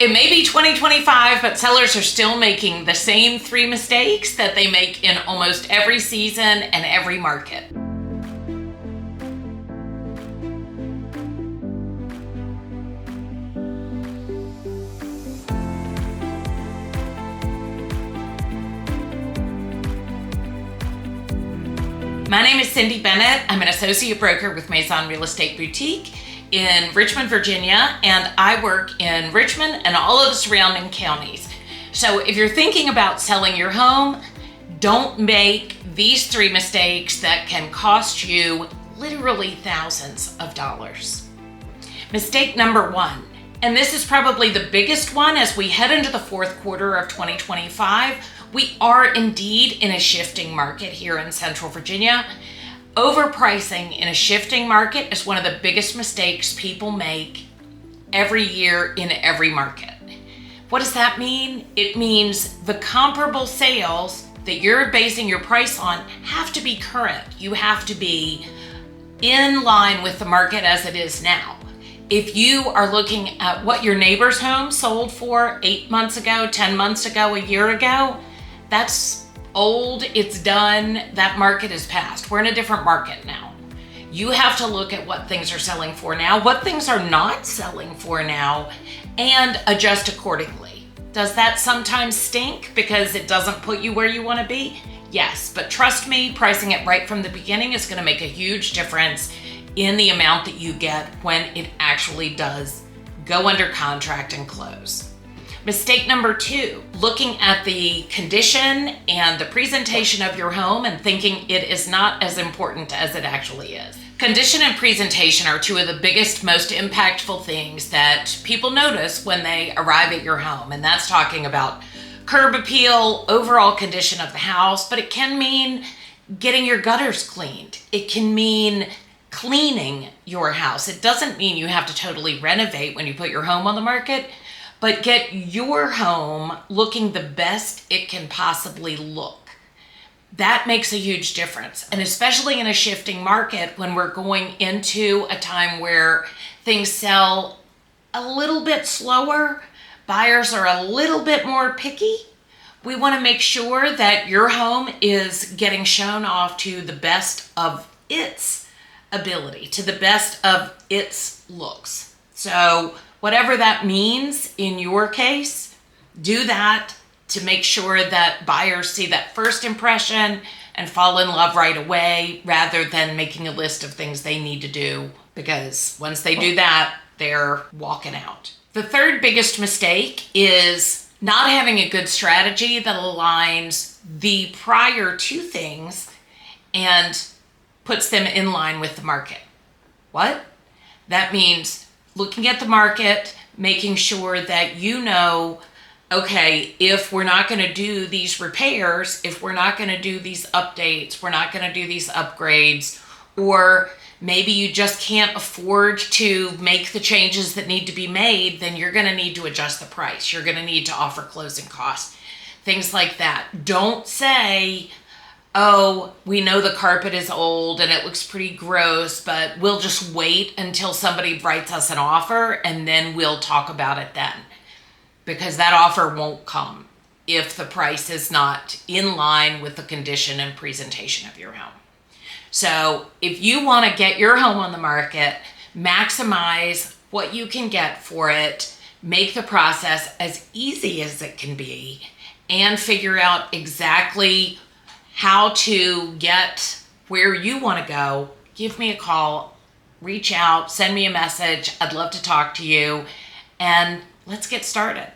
It may be 2025, but sellers are still making the same 3 mistakes that they make in almost every season and every market. My name is Cindy Bennett. I'm an associate broker with Maison Real Estate Boutique in Richmond, Virginia, and I work in Richmond and all of the surrounding counties. So if you're thinking about selling your home, don't make these 3 mistakes that can cost you literally thousands of dollars. Mistake number 1, and this is probably the biggest one as we head into the 4th quarter of 2025. We are indeed in a shifting market here in Central Virginia. Overpricing in a shifting market is one of the biggest mistakes people make every year in every market. What does that mean? It means the comparable sales that you're basing your price on have to be current. You have to be in line with the market as it is now. If you are looking at what your neighbor's home sold for 8 months ago, 10 months ago, a year ago, that's old, it's done, that market is past. We're in a different market now. You have to look at what things are selling for now, what things are not selling for now, and adjust accordingly. Does that sometimes stink because it doesn't put you where you want to be? Yes, but trust me, pricing it right from the beginning is going to make a huge difference in the amount that you get when it actually does go under contract and close. Mistake number 2, looking at the condition and the presentation of your home and thinking it is not as important as it actually is. Condition and presentation are 2 of the biggest, most impactful things that people notice when they arrive at your home. And that's talking about curb appeal, overall condition of the house, but it can mean getting your gutters cleaned. It can mean cleaning your house. It doesn't mean you have to totally renovate when you put your home on the market, but get your home looking the best it can possibly look. That makes a huge difference. And especially in a shifting market, when we're going into a time where things sell a little bit slower, buyers are a little bit more picky, we want to make sure that your home is getting shown off to the best of its ability, to the best of its looks. So whatever that means in your case, do that to make sure that buyers see that first impression and fall in love right away, rather than making a list of things they need to do, because once they do that, they're walking out. The 3rd biggest mistake is not having a good strategy that aligns the prior 2 things and puts them in line with the market. What? That means looking at the market, making sure that you know, okay, if we're not going to do these repairs, if we're not going to do these updates, we're not going to do these upgrades, or maybe you just can't afford to make the changes that need to be made, then you're going to need to adjust the price. You're going to need to offer closing costs, things like that. Don't say, oh, we know the carpet is old and it looks pretty gross, but we'll just wait until somebody writes us an offer and then we'll talk about it then. Because that offer won't come if the price is not in line with the condition and presentation of your home. So if you want to get your home on the market, maximize what you can get for it, make the process as easy as it can be, and figure out exactly how to get where you want to go, give me a call, reach out, send me a message. I'd love to talk to you, and let's get started.